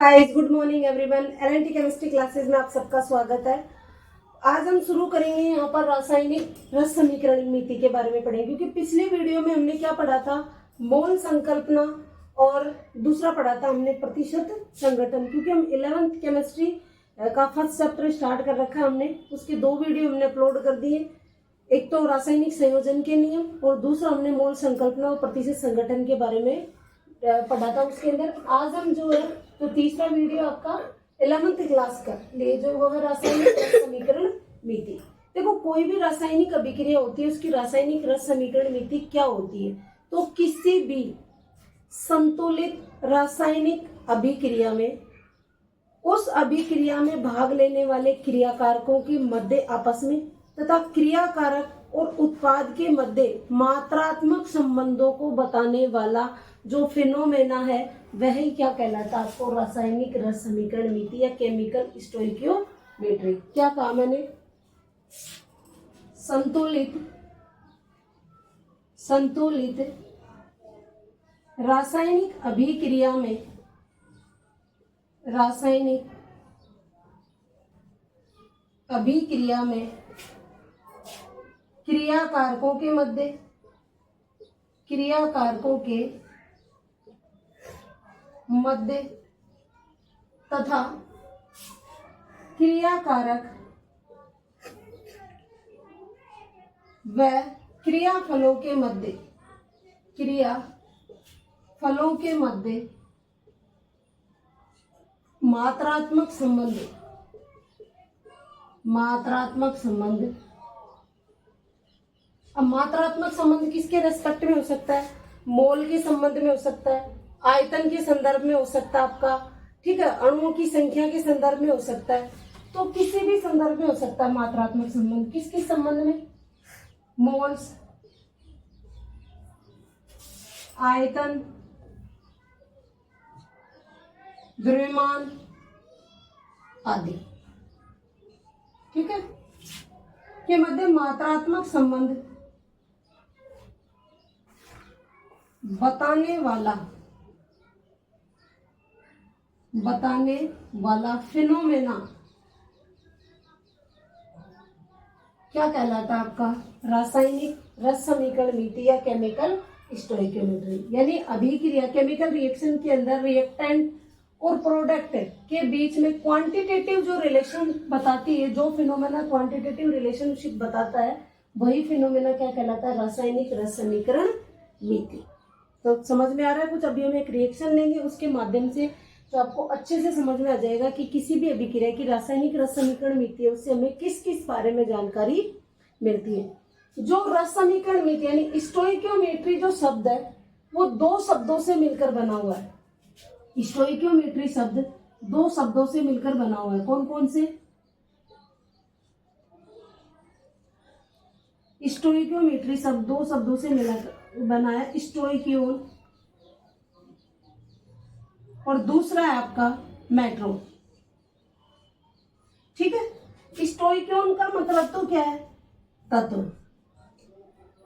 हाय good morning everyone. LNT chemistry classes में आप सबका स्वागत है। आज हम शुरू करेंगे यहाँ पर रासायनिक रस समीकरण नीति के बारे में पढ़ेंगे, क्योंकि पिछले वीडियो में हमने क्या पढ़ा था, मोल संकल्पना, और दूसरा पढ़ा था हमने प्रतिशत संघटन। क्योंकि हम 11th केमिस्ट्री का फर्स्ट चैप्टर स्टार्ट कर रखा है हमने, उसके 2 वीडियो हमने अपलोड कर दिए। एक तो रासायनिक संयोजन के नियम और दूसरा हमने मोल संकल्पना और प्रतिशत संगठन के बारे में पढ़ा था। उसके अंदर आज हम जो है तो तीसरा वीडियो आपका 11th क्लास का ले जो वो है रासायनिक रस समीकरण नीति। देखो, कोई भी रासायनिक अभिक्रिया होती है उसकी रासायनिक रस समीकरण नीति क्या होती है, तो किसी भी संतुलित रासायनिक अभिक्रिया में उस अभिक्रिया में भाग लेने वाले क्रियाकारकों के मध्य आपस में तथा क्रियाकारक और उत्पाद के मध्य मात्रात्मक संबंधों को बताने वाला जो फिनोमेना है वह ही क्या कहलाता है आपको, रासायनिक रस समीकरण नीति या केमिकल स्टोइकियोमेट्री। क्या कहा मैंने, संतुलित रासायनिक अभिक्रिया में क्रियाकारकों के मध्य तथा क्रियाकारक व क्रियाफलों के मध्य मात्रात्मक संबंध। अब मात्रात्मक संबंध किसके रेस्पेक्ट में हो सकता है, मोल के संबंध में हो सकता है, आयतन के संदर्भ में हो सकता है आपका, ठीक है, अणुओं की संख्या के संदर्भ में हो सकता है, तो किसी भी संदर्भ में हो सकता है मात्रात्मक संबंध। किस संबंध में, मोल्स, आयतन, द्रव्यमान आदि, ठीक है, के मध्य मात्रात्मक संबंध बताने वाला फिनोमेना क्या कहलाता है आपका, रासायनिक रस समीकरण नीति या केमिकल स्टोइकियोमेट्री। यानी अभिक्रिया केमिकल रिएक्शन के अंदर रिएक्टेंट और प्रोडक्ट के बीच में क्वांटिटेटिव जो रिलेशन बताती है, जो फिनोमेना क्वांटिटेटिव रिलेशनशिप बताता है, वही फिनोमेना क्या कहलाता है, रासायनिक रस समीकरण नीति। तो समझ में आ रहा है कुछ। अभी हम एक रिएक्शन लेंगे, उसके माध्यम से तो आपको अच्छे से समझ में आ जाएगा कि किसी भी अभिक्रिया की रासायनिक रस समीकरण नीति है, उससे हमें किस किस बारे में जानकारी मिलती है। जो रस समीकरण नीति यानी स्टोइकियोमेट्री जो शब्द है वो 2 शब्दों से मिलकर बना हुआ है। स्टोइकियोमेट्री शब्द 2 शब्दों से मिलकर बना हुआ है। कौन कौन से, स्टोइकियोमेट्री शब्द 2 शब्दों से मिलकर बना है, स्टोइकियोन और दूसरा है आपका मैट्रोन, ठीक है। स्टोइकियोन का मतलब तो क्या है, तत्व,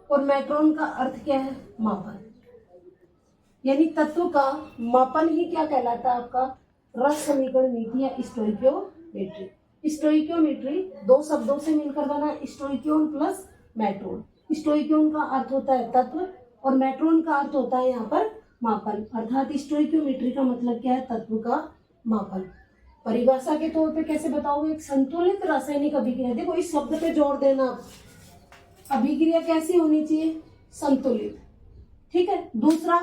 और मैट्रोन का अर्थ क्या है, मापन। यानी तत्व का मापन ही क्या कहलाता है आपका, रस समीकरण नीति या स्टोइकियोमेट्री। स्टोइकियोमेट्री 2 शब्दों से मिलकर बना, स्टोइकियोन प्लस मैट्रोन। स्टोइकियोन का अर्थ होता है तत्व और मैट्रोन का अर्थ होता है यहाँ पर मापन। अर्थात स्टोइकियोमेट्री का मतलब क्या है, तत्व का मापन। परिभाषा के तौर पे कैसे बताओगे, एक संतुलित रासायनिक अभिक्रिया। देखो इस शब्द पे जोर देना, अभिक्रिया कैसी होनी चाहिए, संतुलित, ठीक है। दूसरा,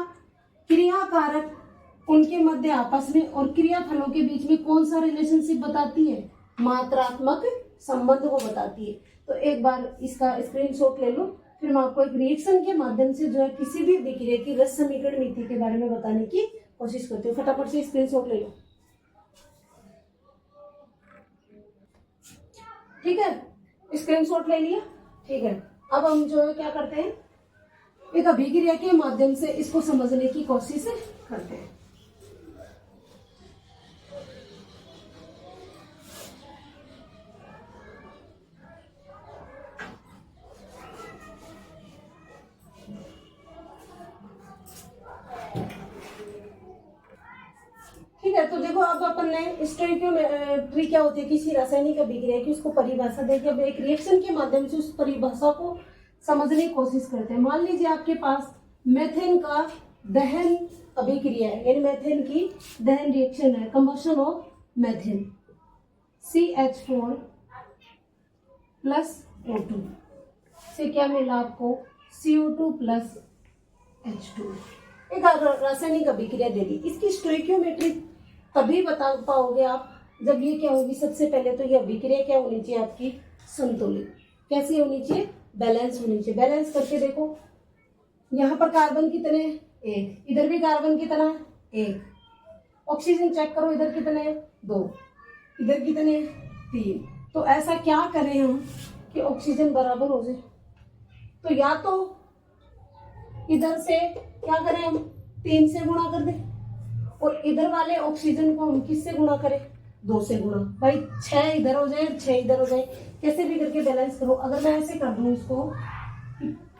क्रियाकारक उनके मध्य आपस में और क्रियाफलों के बीच में कौन सा रिलेशनशिप बताती है, मात्रात्मक संबंध को बताती है। तो एक बार इसका स्क्रीनशॉट ले लो, फिर मैं आपको एक रिएक्शन के माध्यम से जो है किसी भी अभिक्रिया की रस समीकरण नीति के बारे में बताने की कोशिश करती हूँ। फटाफट से स्क्रीनशॉट ले लो, ठीक है। स्क्रीनशॉट ले लिया, ठीक है। अब हम जो है क्या करते हैं, एक अभिक्रिया के माध्यम से इसको समझने की कोशिश करते हैं। ठीक है, तो देखो देखो अब अपन ने स्टोइकियोमेट्री क्या होती है, किसी रासायनिक अभिक्रिया की उसको परिभाषा देके अब एक रिएक्शन के माध्यम से उस परिभाषा को समझने की कोशिश करते हैं। मान लीजिए आपके पास मेथेन का दहन अभिक्रिया है, यानी मेथेन की दहन रिएक्शन है, combustion of methane, CH4 plus O2 से क्या मिला आपको, CO2 प्लस H2। एक रासायनिक अभिक्रिया दे दी। इसकी स्टोइकियोमेट्री तभी बता पाओगे आप जब ये क्या होगी, सबसे पहले तो ये अभिक्रिया क्या होनी चाहिए आपकी, संतुलित। कैसी होनी चाहिए, बैलेंस होनी चाहिए। बैलेंस करके देखो, यहाँ पर कार्बन कितने, एक, इधर भी कार्बन कितना, एक। ऑक्सीजन चेक करो, इधर कितने, दो, इधर कितने, तीन। तो ऐसा क्या करें हम कि ऑक्सीजन बराबर हो जाए, तो या तो इधर से क्या करें हम, 3 से गुणा कर दें, और इधर वाले ऑक्सीजन को हम किससे गुणा करें, 2 से गुणा। भाई 6 इधर हो जाए, 6 इधर हो जाए, कैसे भी करके बैलेंस करो। अगर मैं ऐसे कर दूं इसको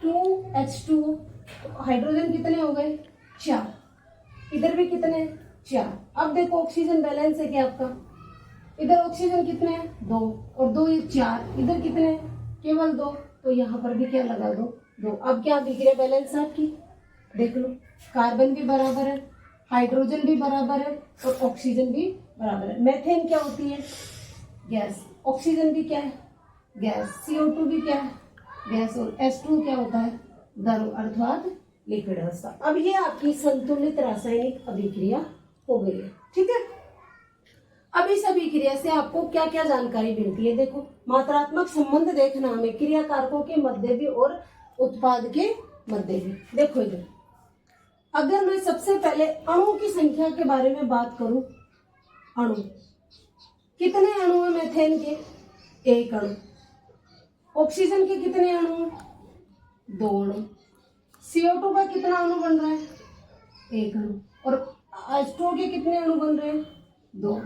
2H2, तो हाइड्रोजन कितने हो गए, 4, इधर भी कितने, 4। अब देखो ऑक्सीजन बैलेंस है क्या आपका, इधर ऑक्सीजन कितने हैं, 2, और 2 ये 4, इधर कितने, केवल 2, तो यहाँ पर भी क्या लगा दो, 2। अब क्या दिख रहा है बैलेंस आपकी, देख लो, कार्बन भी बराबर है, हाइड्रोजन भी बराबर है, और ऑक्सीजन भी बराबर है। मेथेन क्या होती है, गैस, ऑक्सीजन भी क्या है, गैस, CO2 भी क्या है, गैस, और H2 क्या होता है, द्रव अर्थात लिक्विड अवस्था। अब ये आपकी संतुलित रासायनिक अभिक्रिया हो गई है, ठीक है। अब इस अभिक्रिया से आपको क्या क्या जानकारी मिलती है, देखो, मात्रात्मक संबंध देखना हमें क्रिया कारकों के मध्य भी और उत्पाद के मध्य भी। देखो इधर, अगर मैं सबसे पहले अणु की संख्या के बारे में बात करूं, अणु कितने अणु है मेथेन के, 1 अणु। ऑक्सीजन के कितने अणु हैं, 2 अणु। CO2 का कितना अणु बन रहा है, 1 अणु। और H2O के कितने अणु बन रहे हैं, 2।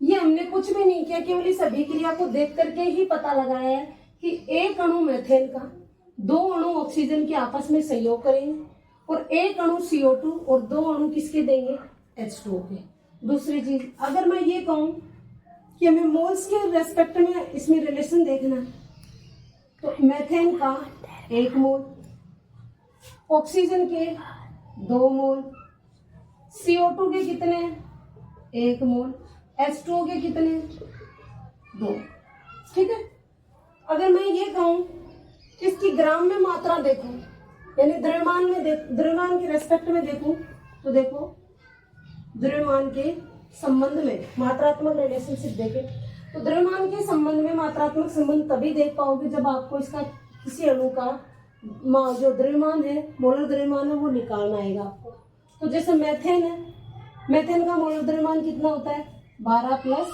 ये हमने कुछ भी नहीं किया, केवल इस अभिक्रिया को देख करके ही पता लगाया है कि 1 अणु मेथेन का, 2 अणु ऑक्सीजन के आपस में सहयोग करेंगे, और 1 अणु CO2 और 2 अणु किसके देंगे, H2O के। दूसरी चीज, अगर मैं ये कहूं कि हमें मोल्स के रेस्पेक्ट में इसमें रिलेशन देखना है, तो मेथेन का 1 मोल, ऑक्सीजन के 2 मोल, CO2 के कितने, 1 मोल, H2O के कितने, 2। ठीक है। अगर मैं ये कहूं इसकी ग्राम में मात्रा देखूं, यानी द्रव्यमान में द्रव्यमान के रेस्पेक्ट में देखूं, तो देखो द्रव्यमान के संबंध में मात्रात्मक रिलेशनशिप देखें, तो द्रव्यमान के संबंध में मात्रात्मक संबंध तभी देख पाओगे जब आपको इसका किसी अणु का जो द्रव्यमान है, मोलर द्रव्यमान है, वो निकालना आएगा आपको। तो जैसे मेथेन है, मेथेन का मोलर द्रव्यमान कितना होता है, 12 प्लस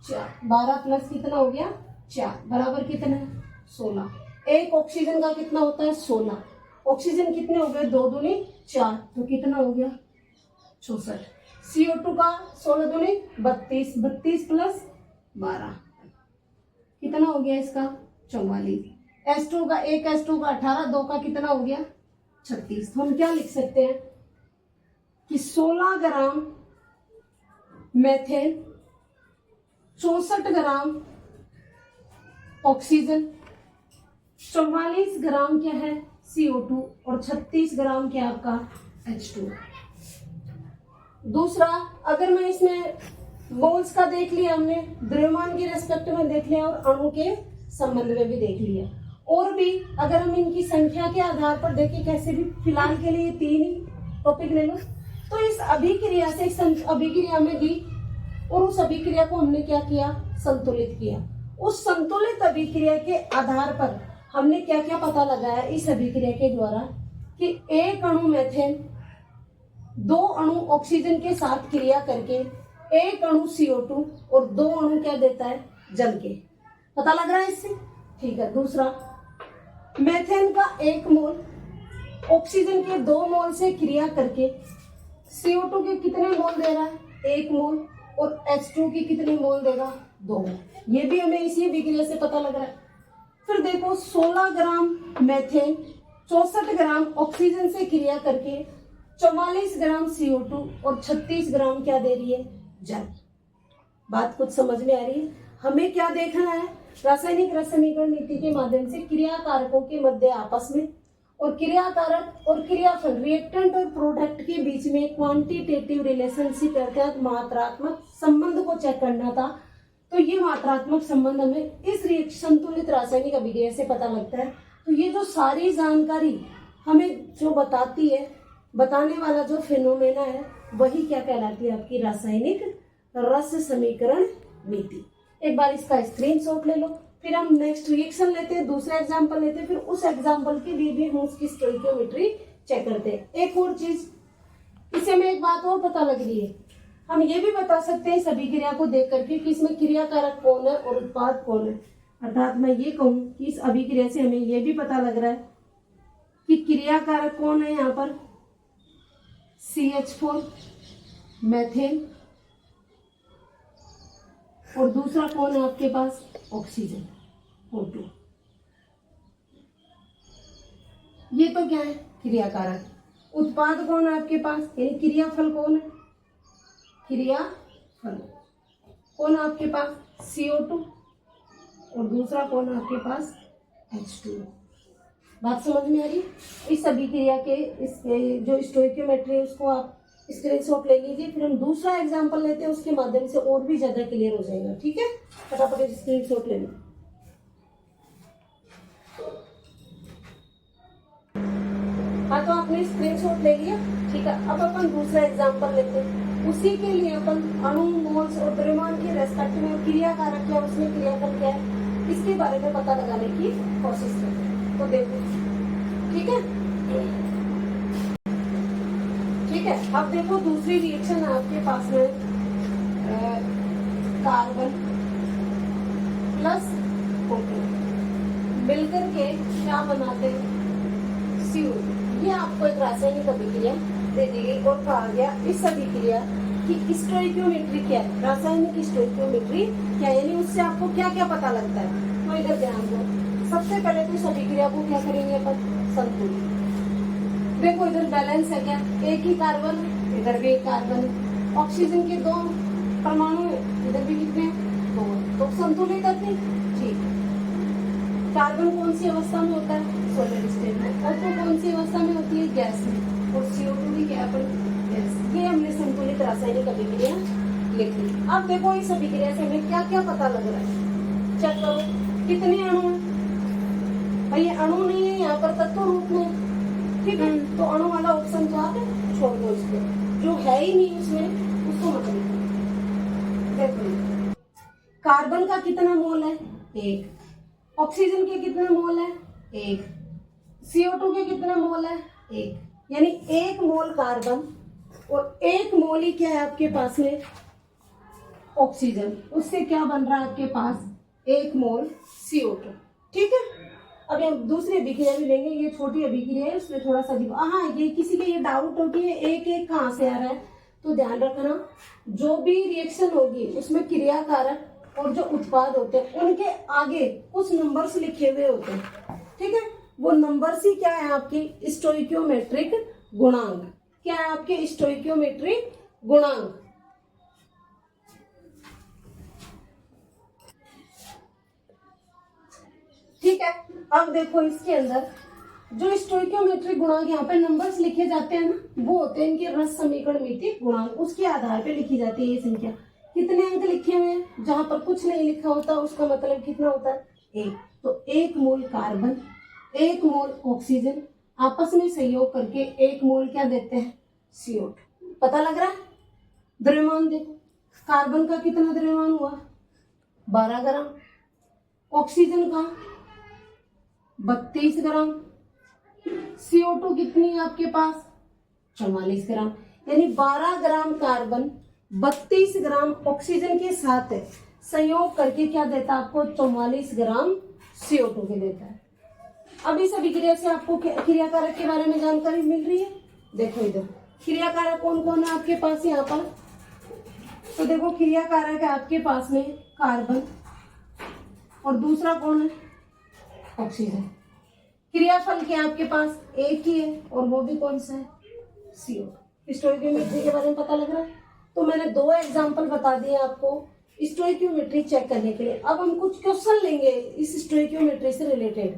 4, 12 प्लस कितना हो गया 4 बराबर कितना है 16। एक ऑक्सीजन का कितना होता है 16, ऑक्सीजन कितने हो गए 2 दूनी 4, तो कितना हो गया 64। CO2 का 16 दूनी 32, 32 प्लस 12 कितना हो गया इसका 44। H2 का 1 H2 का 18, 2 का कितना हो गया 36। तो हम क्या लिख सकते हैं कि 16 ग्राम मेथेन, 64 ग्राम ऑक्सीजन, 44 ग्राम क्या है CO2 और 36 ग्राम क्या आपका H2। दूसरा, अगर मैं इसमें मोल्स का देख लिया हमने, द्रव्यमान के रेस्पेक्ट में देख लिया और अणु के संबंध में भी देख लिया, और भी अगर हम इनकी संख्या के आधार पर देखें, कैसे भी फिलहाल के लिए 3 ही टॉपिक ले लो, तो इस अभिक्रिया से अभिक्रिया में दी और उस अभिक्रिया को हमने क्या किया संतुलित किया। उस संतुलित अभिक्रिया के आधार पर हमने क्या क्या पता लगाया इस अभिक्रिया के द्वारा कि 1 अणु मेथेन 2 अणु ऑक्सीजन के साथ क्रिया करके 1 अणु CO2 और 2 अणु क्या देता है जल के। पता लग रहा है इससे, ठीक है। दूसरा, मेथेन का 1 मोल ऑक्सीजन के 2 मोल से क्रिया करके CO2 के कितने मोल दे रहा है 1 मोल, और H2 की कितने मोल देगा 2 मोल। ये भी हमें इसी अभिक्रिया से पता लग रहा है। फिर देखो 16 ग्राम मेथेन 64 ग्राम ऑक्सीजन से क्रिया करके 44 ग्राम CO2 और 36 ग्राम क्या दे रही है जल। बात कुछ समझ में आ रही है? हमें क्या देखना है? रासायनिक रस समीकरण नीति के माध्यम से क्रिया कारकों के मध्य आपस में और क्रिया कारक और क्रियाफल रिएक्टेंट और प्रोडक्ट के बीच में क्वांटिटेटिव रिलेशनशिप अर्थात मात्रात्मक संबंध को चेक करना था। तो ये मात्रात्मक संबंध हमें इस संतुलित रासायनिक अभिक्रिया से पता लगता है। तो ये जो सारी जानकारी हमें जो बताती है, बताने वाला जो फिनोमेना है, वही क्या कहलाती है? आपकी रासायनिक रस समीकरण नीति। एक बार इसका स्क्रीनशॉट ले लो, फिर हम नेक्स्ट रिएक्शन लेते हैं, दूसरा एग्जांपल लेते हैं, फिर उस एग्जांपल के लिए भी हम उसकी स्टोइकियोमेट्री चेक करते हैं। एक और चीज इससे हमें एक बात और पता लग रही है, हम ये भी बता सकते हैं इस अभिक्रिया को देख करके कि इसमें क्रिया कारक कौन है और उत्पाद कौन है। अर्थात मैं ये कहूँ कि इस अभिक्रिया से हमें ये भी पता लग रहा है कि क्रिया कारक कौन है यहाँ पर, CH4 मेथेन, और दूसरा कौन है आपके पास, ऑक्सीजन O2। ये तो क्या है? क्रिया कारक। उत्पाद कौन है आपके पास, यानी क्रियाफल कौन है? क्रियाफल कौन है आपके पास, CO2, और दूसरा कौन है आपके पास, H2। बात समझ में आ रही? इस अभिक्रिया के इसके जो स्टोइकियोमेट्री है उसको आप स्क्रीनशॉट ले लीजिए, फिर हम दूसरा एग्जांपल लेते हैं, उसके माध्यम से और भी ज्यादा क्लियर हो जाएगा। ठीक है, फटाफट स्क्रीनशॉट ले लो। हाँ, तो आपने स्क्रीनशॉट ले लिया, ठीक है। अब अपन दूसरा एग्जांपल लेते हैं, उसी के लिए अपन अणु, मोल्स और द्रव्यमान के रेस्पेक्ट में क्रिया कारक क्या, उसमें क्रियाफल क्या है, इसके बारे में पता लगाने की कोशिश करते हैं। तो देखो, ठीक है, ठीक है। अब देखो दूसरी रिएक्शन है आपके पास में, कार्बन प्लस O2 मिलकर के क्या बनाते हैं, CO2। ये आपको एक रासायनिक अभिक्रिया दे दी गई और कहा गया इस अभिक्रिया की स्टोइकियोमेट्री क्या है, रासायनिक स्टोइकियोमेट्री क्या है, यानी उससे आपको क्या क्या पता लगता है। तो इधर ध्यान दो, सबसे पहले तो इस अभिक्रिया को क्या करेंगे अपन, संतुलित। देखो इधर बैलेंस है क्या, एक ही कार्बन, इधर भी एक कार्बन, ऑक्सीजन के 2 परमाणु है, इधर भी कितने, 2, तो संतुलित है। ठीक, कार्बन कौन सी अवस्था में होता है, सॉलिड स्टेट में, और तो कौन सी अवस्था में होती है, गैस में, और CO2 भी क्या है, गैस। ये हमने संतुलित रासायनिक अभिक्रिया लिख ली। अब देखो इस अभिक्रिया से हमें क्या क्या पता लग रहा है, चेक करो कितने अणु है। भाई ये अणु नहीं है, यहाँ पर तत्व रूप में, ठीक है, तो अणु वाला ऑप्शन जो आप छोड़ दो, इसको जो है ही नहीं उसमें उसको मत लिखो। देखो कार्बन का कितना मोल है, 1, ऑक्सीजन के कितने मोल है, 1, CO2 के कितने मोल है, 1, यानी 1 मोल कार्बन और 1 मोल ही क्या है आपके पास में, ऑक्सीजन। उससे क्या बन रहा है आपके पास, 1 मोल CO2। ठीक है, अब हम दूसरी अभिक्रिया भी लेंगे, ये छोटी अभिक्रिया है, उसमें थोड़ा सा हाँ, ये किसी के ये डाउट हो कि ये एक एक कहाँ से आ रहा है, तो ध्यान रखना जो भी रिएक्शन होगी उसमें क्रिया कारक और जो उत्पाद होते हैं उनके आगे कुछ नंबर्स लिखे हुए होते हैं। ठीक है, वो नंबर्स ही क्या है, आपकी स्टोइकियोमेट्रिक गुणांक। क्या है आपके स्टोइकियोमेट्रिक गुणांक। ठीक है, अब देखो इसके अंदर जो स्टोइकियोमेट्रिक गुणांक यहाँ पे नंबर्स लिखे जाते हैं ना, वो होते हैं इनके रस समीकरण मीति गुणांक, उसके आधार पे लिखी जाती है ये संख्या। कितने अंक लिखे हुए हैं, जहां पर कुछ नहीं लिखा होता उसका मतलब कितना होता है, 1। तो 1 मोल कार्बन, 1 मोल ऑक्सीजन आपस में सहयोग करके 1 मोल क्या देते हैं, CO2। पता लग रहा है। द्रव्यमान देखो, कार्बन का कितना द्रव्यमान हुआ, 12 ग्राम, ऑक्सीजन का 32 ग्राम, CO2 कितनी है आपके पास, 44 ग्राम, यानी 12 ग्राम कार्बन 32 ग्राम ऑक्सीजन के साथ संयोग करके क्या देता है आपको, 44 ग्राम CO2 के देता है। अब इस अभिक्रिया से आपको क्रिया कारक के बारे में जानकारी मिल रही है। देखो इधर क्रिया कारक कौन कौन है आपके पास यहाँ पर, तो देखो क्रिया कारक है आपके पास में कार्बन और दूसरा कौन है, ऑक्सीजन। क्रियाफल के आपके पास एक ही है और वो भी कौन सा है, CO2। स्टोइकियोमेट्री के बारे में पता लग रहा है। तो मैंने 2 एग्जाम्पल बता दिए आपको स्टोइकियोमेट्री चेक करने के लिए। अब हम कुछ क्वेश्चन लेंगे इस स्टोइकियोमेट्री से रिलेटेड,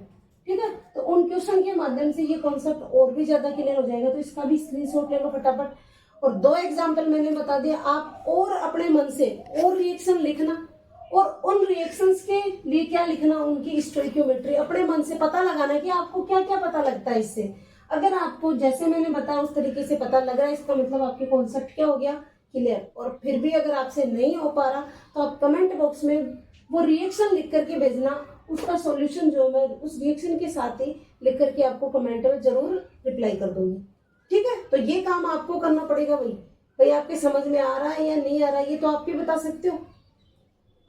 ठीक है। तो उन क्वेश्चन के माध्यम से ये कॉन्सेप्ट और भी ज्यादा क्लियर हो जाएगा। तो इसका भी स्क्रीनशॉट ले लो फटाफट। और 2 एग्जाम्पल मैंने बता दिया, आप और अपने मन से और रिएक्शन लिखना, और उन रिएक्शंस के लिए क्या लिखना, उनकी स्टोइकियोमेट्री अपने मन से पता लगाना कि आपको क्या क्या पता लगता है इससे। अगर आपको जैसे मैंने बताया उस तरीके से पता लग रहा है, इसका मतलब आपके कॉन्सेप्ट क्या हो गया, क्लियर। और फिर भी अगर आपसे नहीं हो पा रहा तो आप कमेंट बॉक्स में वो रिएक्शन लिख करके भेजना, उसका सॉल्यूशन जो मैं उस रिएक्शन के साथ ही लिख करके आपको कमेंट में जरूर रिप्लाई कर दूंगी, ठीक है। तो ये काम आपको करना पड़ेगा भाई आपके समझ में आ रहा है या नहीं आ रहा है ये तो आप भी बता सकते हो।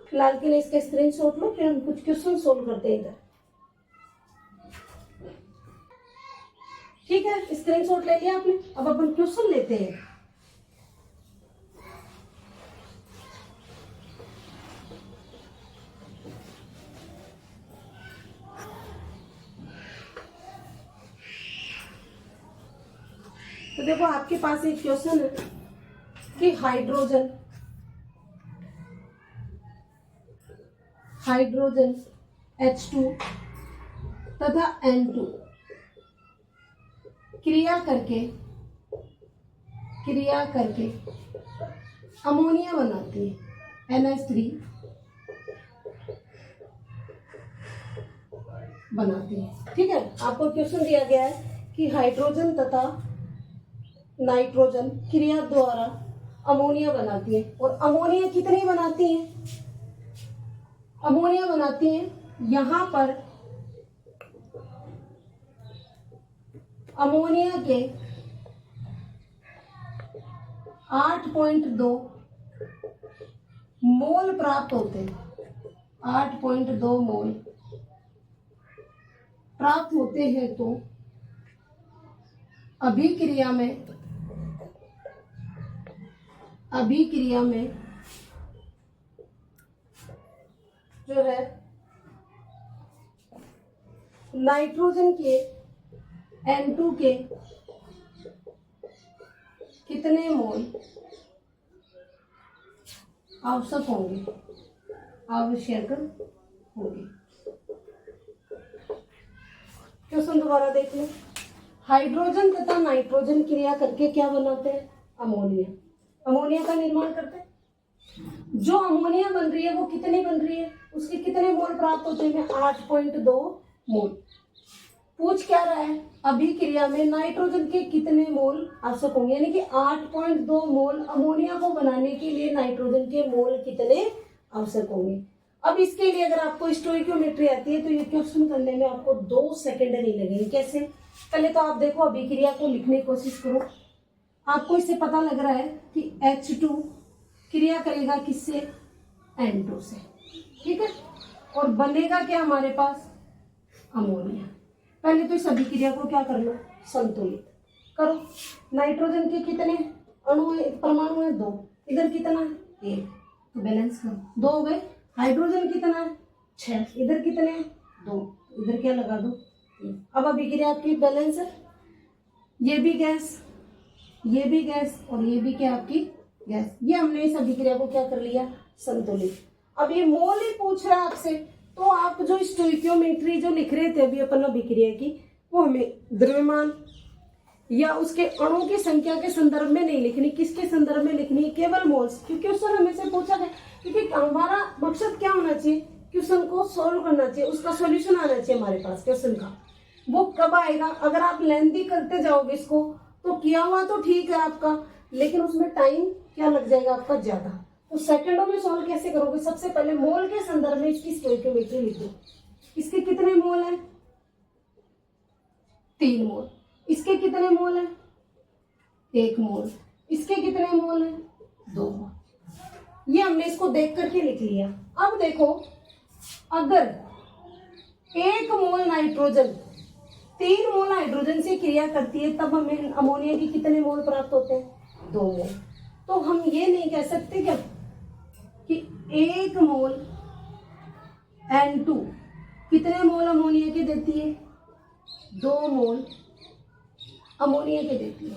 फिलहाल के लिए इसका स्क्रीनशॉट लो, फिर हम कुछ क्वेश्चन सोल्व करते हैं इधर, ठीक है। स्क्रीनशॉट ले लिया आपने, अब अपन क्वेश्चन लेते हैं। तो देखो आपके पास एक क्वेश्चन है कि हाइड्रोजन H2 तथा N2 क्रिया करके अमोनिया बनाती है, NH3 बनाती है, ठीक है। आपको क्वेश्चन दिया गया है कि हाइड्रोजन तथा नाइट्रोजन क्रिया द्वारा अमोनिया बनाती है, और अमोनिया कितनी बनाती है, अमोनिया बनाती है यहां पर अमोनिया के 8.2 मोल प्राप्त होते हैं, 8.2 मोल प्राप्त होते हैं। तो अभिक्रिया में जो है नाइट्रोजन के N2 के कितने मोल आवश्यक होंगे। क्वेश्चन दोबारा देख लो। हाइड्रोजन तथा नाइट्रोजन क्रिया करके क्या बनाते हैं, अमोनिया का निर्माण करते हैं। जो अमोनिया बन रही है वो कितनी बन रही है, उसके कितने मोल प्राप्त होते हैं, 8.2 मोल। पूछ क्या रहा है, अभिक्रिया में नाइट्रोजन के कितने मोल आवश्यक होंगे, यानी कि 8.2 मोल अमोनिया को बनाने के लिए नाइट्रोजन के मोल कितने आवश्यक होंगे। अब इसके लिए अगर आपको स्टोइकियोमेट्री आती है तो ये क्वेश्चन करने में आपको 2 सेकंड नहीं लगेंगे। कैसे, पहले तो आप देखो अभिक्रिया को लिखने की कोशिश करो। आपको इससे पता लग रहा है कि H2 क्रिया करेगा किससे, N2 से, ठीक है। और बनेगा क्या हमारे पास, अमोनिया। पहले तो इस अभिक्रिया को क्या कर लो, संतुलित करो। नाइट्रोजन के कितने परमाणु है, 2, इधर कितना है, 1, तो बैलेंस करो, 2 हो गए। हाइड्रोजन कितना है, 6, इधर कितने हैं, 2, इधर क्या लगा दो, 3। अब अभिक्रिया आपकी बैलेंस है, ये भी गैस और ये भी क्या आपकी गैस। ये हमने इस अभिक्रिया को क्या कर लिया, संतुलित। अब ये मोल ही पूछ रहा है आपसे, तो आप जो स्टोइकियोमेट्री जो लिख रहे थे अभी अपन अभिक्रिया की, वो हमें द्रव्यमान या उसके अणुओं की संख्या के संदर्भ में नहीं लिखनी। किसके संदर्भ में लिखनी है, केवल मोल्स। क्योंकि क्वेश्चन हमें से पूछा है, क्योंकि हमारा मकसद क्या होना चाहिए, क्वेश्चन को सोल्व करना चाहिए, उसका सॉल्यूशन आना चाहिए हमारे पास। क्वेश्चन का वो कब आएगा, अगर आप लेंथी करते जाओगे इसको तो किया हुआ तो ठीक है आपका, लेकिन उसमें टाइम क्या लग जाएगा आपका ज्यादा। तो सेकंडों में सॉल्व कैसे करोगे, सबसे पहले मोल के संदर्भ में इसकी स्टोइकियोमेट्री लिखो। इसके कितने मोल हैं, 3 मोल। इसके कितने मोल हैं, 1 मोल। इसके कितने मोल हैं, 2 मोल। ये हमने इसको देख करके लिख लिया। अब देखो, अगर 1 मोल नाइट्रोजन 3 मोल हाइड्रोजन से क्रिया करती है, तब हमें अमोनिया के कितने मोल प्राप्त होते हैं, 2 मोल। तो हम ये नहीं कह सकते क्या कि 1 मोल N2 कितने मोल अमोनिया के देती है, 2 मोल अमोनिया के देती है।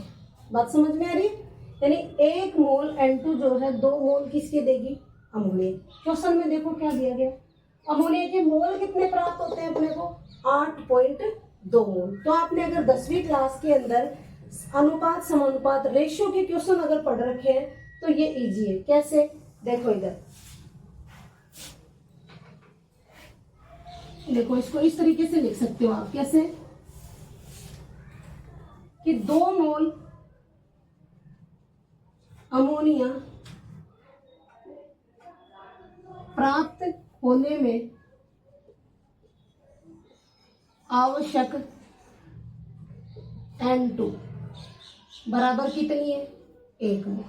बात समझ में आ रही है। यानी 1 मोल N2 जो है 2 मोल किसके देगी, अमोनिया। क्वेश्चन में देखो क्या दिया गया, अमोनिया के मोल कितने प्राप्त होते हैं अपने को, 8.2 मोल। तो आपने अगर 10वीं क्लास के अंदर अनुपात समानुपात रेशियो के क्वेश्चन अगर पढ़ रखे हैं तो ये इजी है। कैसे, देखो इधर देखो, इसको इस तरीके से लिख सकते हो आप, कैसे कि 2 मोल अमोनिया प्राप्त होने में आवश्यक N2 बराबर कितनी है, 1 मोल।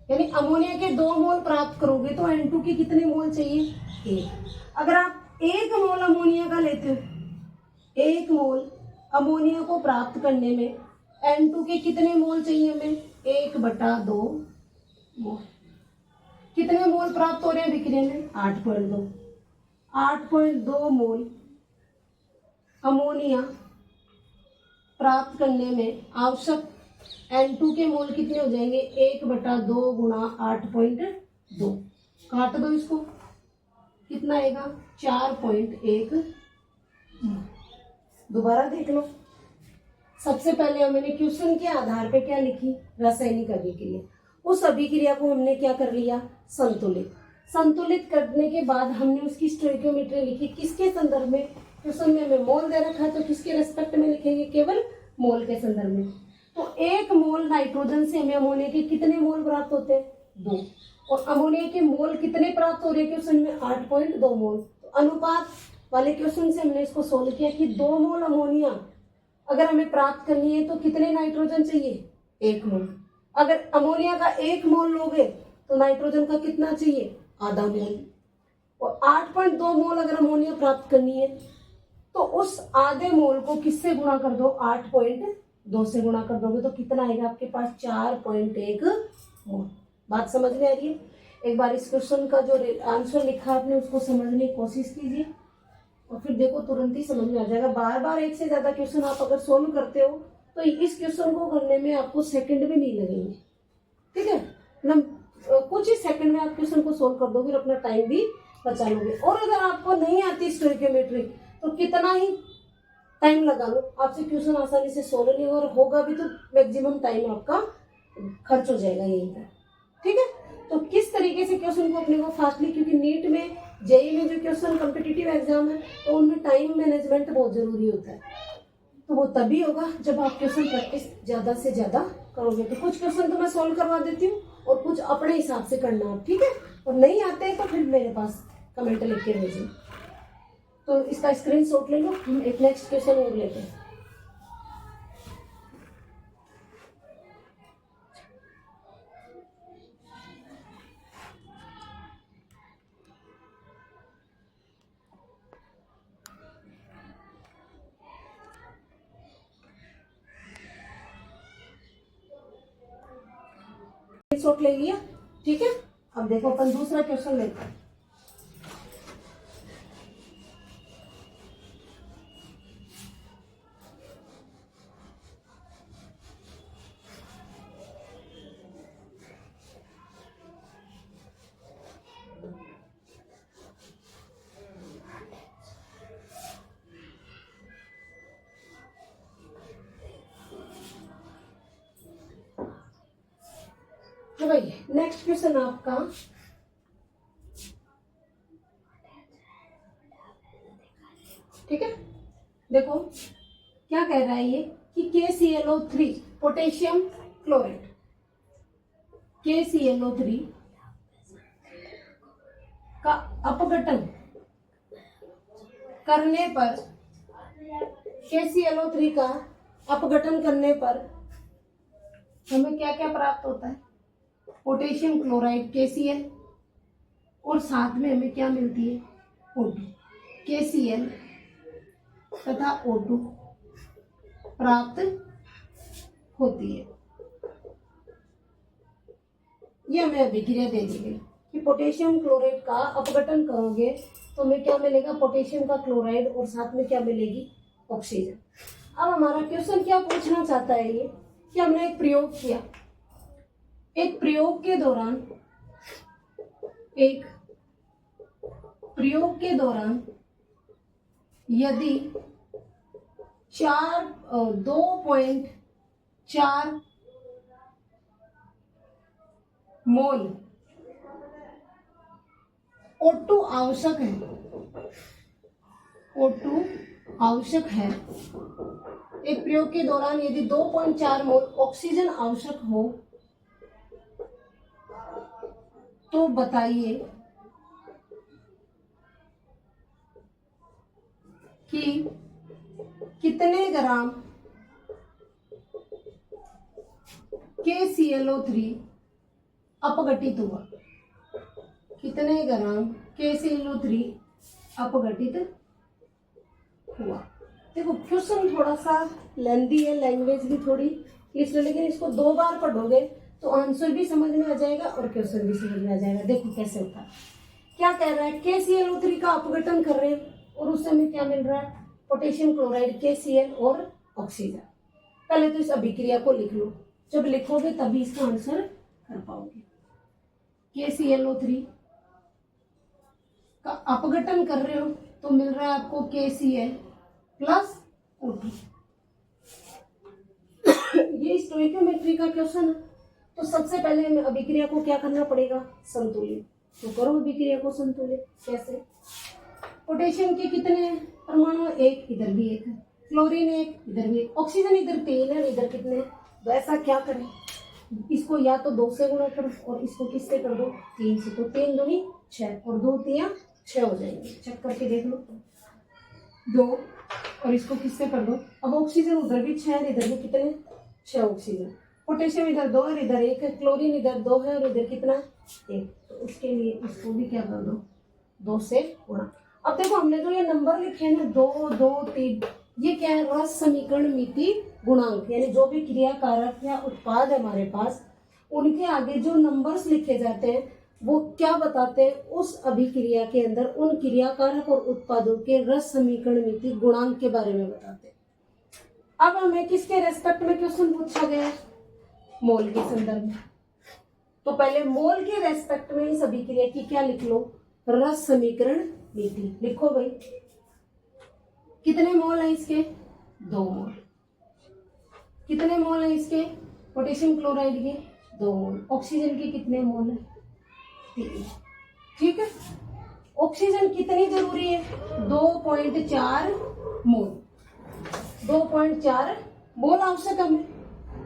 यानी अमोनिया के 2 मोल प्राप्त करोगे तो N2 के कितने मोल चाहिए, 1। अगर आप 1 मोल अमोनिया का लेते हो, 1 मोल अमोनिया को प्राप्त करने में N2 के कितने मोल चाहिए हमें, 1/2 मोल। कितने मोल प्राप्त हो रहे हैं विक्रिया में, 8.2। 8.2 मोल अमोनिया प्राप्त करने में आवश्यक N2 के मोल कितने हो जाएंगे, 1/2 गुणा 8.2। काट दो इसको, कितना आएगा, 4.1। दोबारा देख लो, सबसे पहले मैंने क्वेश्चन के आधार पे क्या लिखी, रासायनिक अभिक्रिया। उस अभिक्रिया को हमने क्या कर लिया, संतुलित। संतुलित करने के बाद हमने उसकी स्टोइकियोमेट्री लिखी, किसके संदर्भ में, क्वेश्चन में हमें मोल दे रखा है तो किसके रेस्पेक्ट में लिखेंगे, केवल मोल के संदर्भ में। तो 1 मोल नाइट्रोजन से हमें अमोनिया के कितने मोल प्राप्त होते हैं, 2। और अमोनिया के मोल कितने प्राप्त हो रहे हैं क्वेश्चन में, 8.2 मोल। तो अनुपात वाले क्वेश्चन से हमने इसको सोल्व किया कि 2 मोल अमोनिया अगर हमें प्राप्त करनी है तो कितने नाइट्रोजन चाहिए, 1 मोल। अगर अमोनिया का 1 मोल लोगे तो नाइट्रोजन का कितना चाहिए, आधा मोल। और 8.2 मोल अगर अमोनिया प्राप्त करनी है तो उस आधे मोल को किससे गुणा कर दो, 8.2 से गुणा कर दोगे तो कितना आएगा आपके पास, 4.1 मोल। बात समझ में आ रही है। एक बार इस क्वेश्चन का जो आंसर लिखा आपने उसको समझने की कोशिश कीजिए और फिर देखो तुरंत ही समझ में आ जाएगा। बार बार एक से ज्यादा क्वेश्चन आप अगर सोल्व करते हो तो इस क्वेश्चन को करने में आपको सेकंड भी नहीं लगेंगे, ठीक है ना। कुछ ही सेकंड में आप क्वेश्चन को सोल्व कर दोगे और अपना टाइम भी बचा लोगे। और अगर आपको नहीं आती स्टोइकियोमेट्री तो कितना ही टाइम लगा लो, आपसे क्वेश्चन आसानी से सोल्व नहीं और होगा भी तो मैक्सिमम टाइम आपका खर्च हो जाएगा यहीं पर, ठीक है। तो किस तरीके से क्वेश्चन को अपने को फास्टली, क्योंकि नीट में, जेई में जो क्वेश्चन कॉम्पिटिटिव एग्जाम है तो उनमें टाइम मैनेजमेंट बहुत जरूरी होता है। तो वो तभी होगा जब आप क्वेश्चन प्रैक्टिस ज्यादा से ज्यादा करोगे। तो कुछ क्वेश्चन तो मैं सोल्व करवा देती हूँ और कुछ अपने हिसाब से करना आप, ठीक है। और नहीं आते हैं तो फिर मेरे पास कमेंट लिख के भेजें। तो इसका स्क्रीनशॉट ले लो, हम एक नेक्स्ट क्वेश्चन और लेते हैं। स्क्रीनशॉट ले लिया, ठीक है। अब देखो अपन दूसरा क्वेश्चन लेते हैं। तो भाई नेक्स्ट क्वेश्चन आपका, ठीक है। देखो क्या कह रहा है ये कि KClO3 पोटेशियम क्लोराइड, KClO3 का अपघटन करने पर, KClO3 का अपघटन करने पर हमें क्या क्या प्राप्त होता है, पोटेशियम क्लोराइड KCl और साथ में हमें क्या मिलती है, O2। KCl तथा O2 प्राप्त होती है। ये हमें अभिक्रिया दे दी गई कि पोटेशियम क्लोराइड का अपघटन करोगे तो हमें क्या मिलेगा, पोटेशियम का क्लोराइड और साथ में क्या मिलेगी, ऑक्सीजन। अब हमारा क्वेश्चन क्या पूछना चाहता है ये कि हमने एक प्रयोग किया एक प्रयोग के दौरान यदि 2.4 मोल O2 आवश्यक है, एक प्रयोग के दौरान यदि 2.4 मोल ऑक्सीजन आवश्यक हो तो बताइए कि कितने ग्राम KClO3 अपघटित हुआ, कितने ग्राम KClO3 अपघटित हुआ। देखो क्वेश्चन थोड़ा सा लेंदी है, लैंग्वेज भी थोड़ी इसलिए, लेकिन इसको 2 बार पढ़ोगे तो आंसर भी समझ में आ जाएगा और क्वेश्चन भी समझ में आ जाएगा। देखो कैसे होता है, क्या कह रहा है, KClO3 का अपघटन कर रहे हैं और उस समय क्या मिल रहा है, पोटेशियम क्लोराइड KCl और ऑक्सीजन। पहले तो इस अभिक्रिया को लिख लो, जब लिखोगे तभी इसका आंसर कर पाओगे। KClO3 का अपघटन कर रहे हो तो मिल रहा है आपको KCl प्लस O2। ये स्टोइकियोमेट्री का क्वेश्चन है। तो सबसे पहले हमें अभिक्रिया को क्या करना पड़ेगा, संतुलित। तो करो अभिक्रिया को संतुलित। कैसे, पोटेशियम के कितने परमाणु, एक, इधर भी एक है, क्लोरीन एक, इधर भी एक, ऑक्सीजन इधर 3 है, इधर कितने। तो ऐसा क्या करें, इसको या तो 2 से गुणा करो और इसको किससे कर दो, 3 से। तो 3 दूनी 6 और 2 3 6 हो जाएंगे। चेक करके देख लो, 2 और इसको किससे कर दो। अब ऑक्सीजन उधर भी 6 है, इधर भी कितने, 6 ऑक्सीजन। पोटेशियम इधर 2 है, इधर 1 है, क्लोरीन इधर 2 है और इधर कितना, 1। तो उसके लिए इसको भी क्या कर दो, 2 से गुणा। अब देखो हमने जो ये नंबर लिखे हैं ना, 2 2 3, ये क्या है, रस समीकरण मिति गुणांक, यानी जो भी क्रिया कारक या उत्पाद है हमारे पास, उनके आगे जो नंबर्स लिखे जाते हैं वो क्या बताते हैं, उस अभिक्रिया के अंदर उन क्रिया कारक और उत्पादों के रस समीकरण मिति गुणांक के बारे में बताते हैं। अब हमें किसके रेस्पेक्ट में क्वेश्चन पूछा गया है, मोल के संदर्भ में। तो पहले मोल के रेस्पेक्ट में इस अभिक्रिया की क्या लिख लो, रस समीकरण मिति लिखो भाई। कितने मोल है इसके, 2 मोल। कितने मोल है इसके, पोटेशियम क्लोराइड के 2 मोल। ऑक्सीजन के कितने मोल है, 3। ठीक है, ऑक्सीजन कितनी जरूरी है, 2.4 मोल। 2.4 मोल आवश्यक हमें।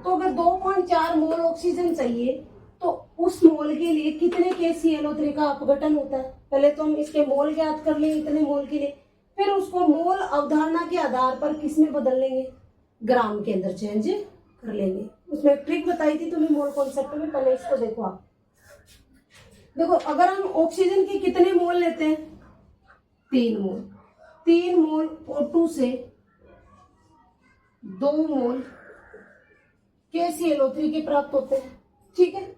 तो अगर 2.4 मोल ऑक्सीजन चाहिए तो उस मोल के लिए कितने KClO3 का अपघटन होता है। पहले तो हम इसके मोल ज्ञात कर लेंगे इतने मोल के लिए, फिर उसको मोल अवधारणा के आधार पर किस में बदल लेंगे, ग्राम के अंदर चेंज कर लेंगे। उसमें ट्रिक बताई थी तुम्हें मोल कॉन्सेप्ट में, पहले इसको देखो आप। देखो अगर हम ऑक्सीजन के कितने मोल लेते हैं, 3 मोल। 3 मोल O2 से 2 मोल KClO3 के प्राप्त होते हैं। ठीक है,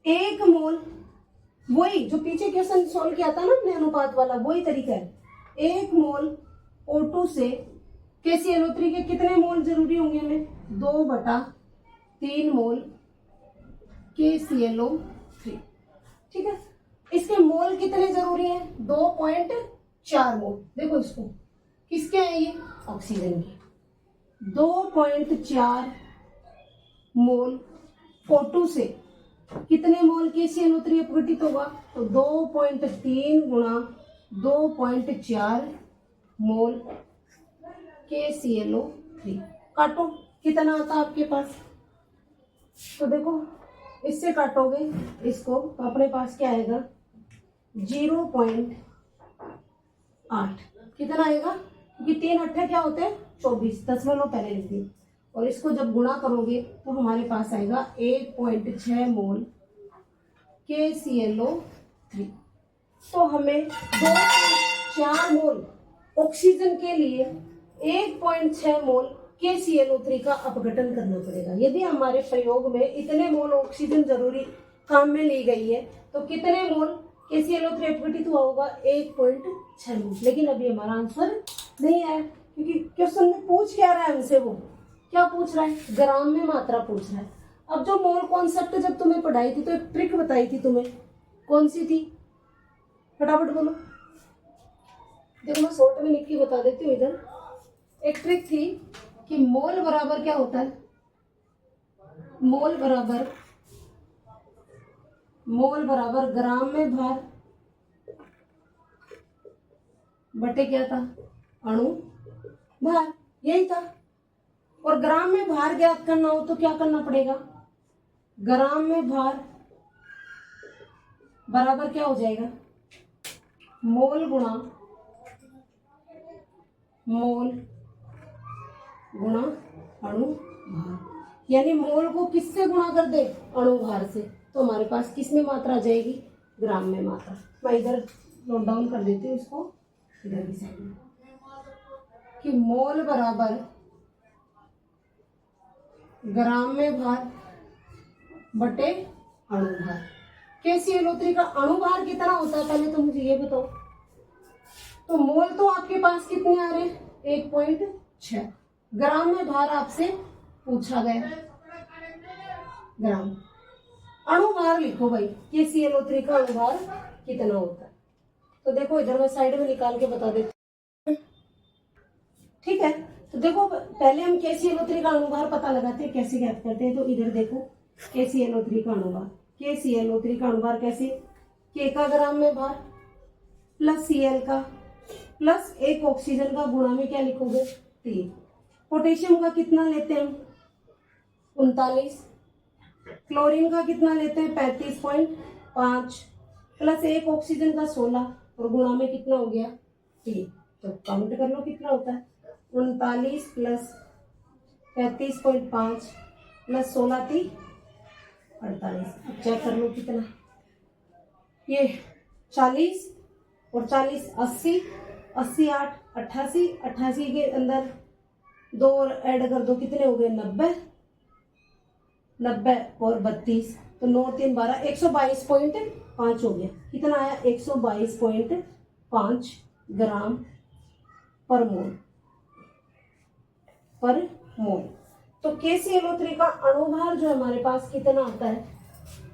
1 मोल, वही जो पीछे क्वेश्चन सॉल्व किया था ना हमने अनुपात वाला, वही तरीका है। 1 मोल O2 से KClO3 के कितने मोल जरूरी होंगे हमें, 2/3 मोल KClO3। ठीक है, इसके मोल कितने जरूरी हैं, 2.4 मोल। देखो इसको किसके हैं, ये ऑक्सीजन के। 2.4 मोल O2 से कितने मोल KClO3 अपघटित होगा, तो 2.3 गुणा 2.4 मोल KClO3। काटो कितना आता है आपके पास, तो देखो इससे काटोगे इसको तो अपने पास क्या आएगा, 0.8। कितना आएगा, क्योंकि 3 अट्ठे क्या होते हैं, 24, दशमलव पहले लिख दिए। और इसको जब गुणा करोगे तो हमारे पास आएगा 1.6 मोल KClO3। तो हमें 2.4 मोल ऑक्सीजन के लिए 1.6 मोल KClO3 का अपघटन करना पड़ेगा। यदि हमारे प्रयोग में इतने मोल ऑक्सीजन जरूरी काम में ली गई है तो कितने मोल KClO3 अपघटित हुआ होगा, 1.6 मोल। लेकिन अभी हमारा आंसर नहीं आया, क्योंकि क्वेश्चन में पूछ क्या रहा है हमसे, वो क्या पूछ रहा है, ग्राम में मात्रा पूछ रहा है। अब जो मोल कॉन्सेप्ट जब तुम्हें पढ़ाई थी तो एक ट्रिक बताई थी तुम्हें, कौन सी थी? फटाफट बोलो। देखो मैं शॉर्ट में लिख के बता देती हूँ। इधर एक ट्रिक थी कि मोल बराबर क्या होता है, मोल बराबर ग्राम में भार बटे क्या था, अणु भार, यही था। और ग्राम में भार ज्ञात करना हो तो क्या करना पड़ेगा, ग्राम में भार बराबर क्या हो जाएगा, मोल गुणा अणु भार। यानी मोल को किससे गुणा कर दे, अणु भार से, तो हमारे पास किस में मात्रा आ जाएगी, ग्राम में मात्रा। मैं इधर नोट डाउन कर देती हूँ इसको इधर की साइड में, कि मोल बराबर ग्राम में भार बटे अणु भार। KClO3 का अणु भार कितना होता है पहले तो मुझे ये बताओ। तो मोल तो आपके पास कितने आ रहे हैं, 1.6। ग्राम में भार आपसे पूछा गया, ग्राम। अणु भार लिखो भाई, KClO3 का अणु भार कितना होता है। तो देखो इधर मैं साइड में निकाल के बता देती हूँ, ठीक है। तो देखो पहले हम KClO3 का अणु भार पता लगाते हैं, कैसे ज्ञात करते हैं। तो इधर देखो KClO3 का अणु भार, KClO3 का अणु भार कैसे, K का ग्राम में भार प्लस Cl का प्लस एक ऑक्सीजन का गुणा में क्या लिखोगे, 3। पोटेशियम का कितना लेते हैं हम, 39। क्लोरीन का कितना लेते हैं, 35.5 प्लस एक ऑक्सीजन का 16 और गुणा में कितना हो गया, 3। तो काउंट कर लो कितना होता है, 39 प्लस 35.5 प्लस 16 3 48। अब चेक कर लो कितना, ये 40 और 40 80, 80 8 88, 88 के अंदर 2 और ऐड कर दो, कितने हो गए 90, 90 और 32, तो 9 3 12, 122.5 हो गया। कितना आया, 122.5 ग्राम पर मोल। तो KClO3 का अणुभार जो हमारे पास कितना आता है,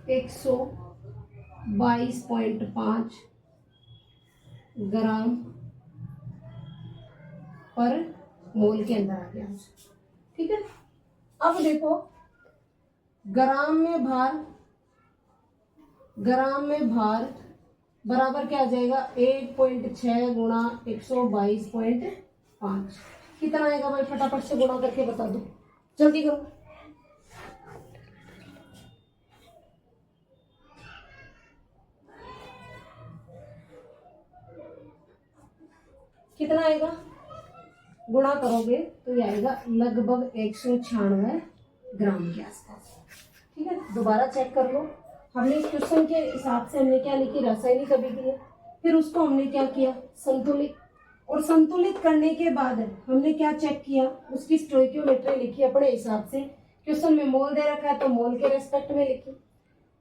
122.5 ग्राम पर मोल के अंदर आ गया, ठीक है। अब देखो ग्राम में भार बराबर क्या आ जाएगा, 1.6 गुणा 122.5 कितना आएगा भाई, फटाफट से गुणा करके बता दो, जल्दी करो। कितना आएगा, गुणा करोगे तो ये आएगा लगभग 196 ग्राम के आसपास, ठीक है। दोबारा चेक कर लो, हमने क्वेश्चन के हिसाब से हमने क्या लिखी, रासायनिक अभिक्रिया, फिर उसको हमने क्या किया, संतुलित, और संतुलित करने के बाद हमने क्या चेक किया, उसकी स्टोइकियोमेट्री लिखी अपने हिसाब से। क्वेश्चन में मोल दे रखा है तो मोल के रेस्पेक्ट में लिखी,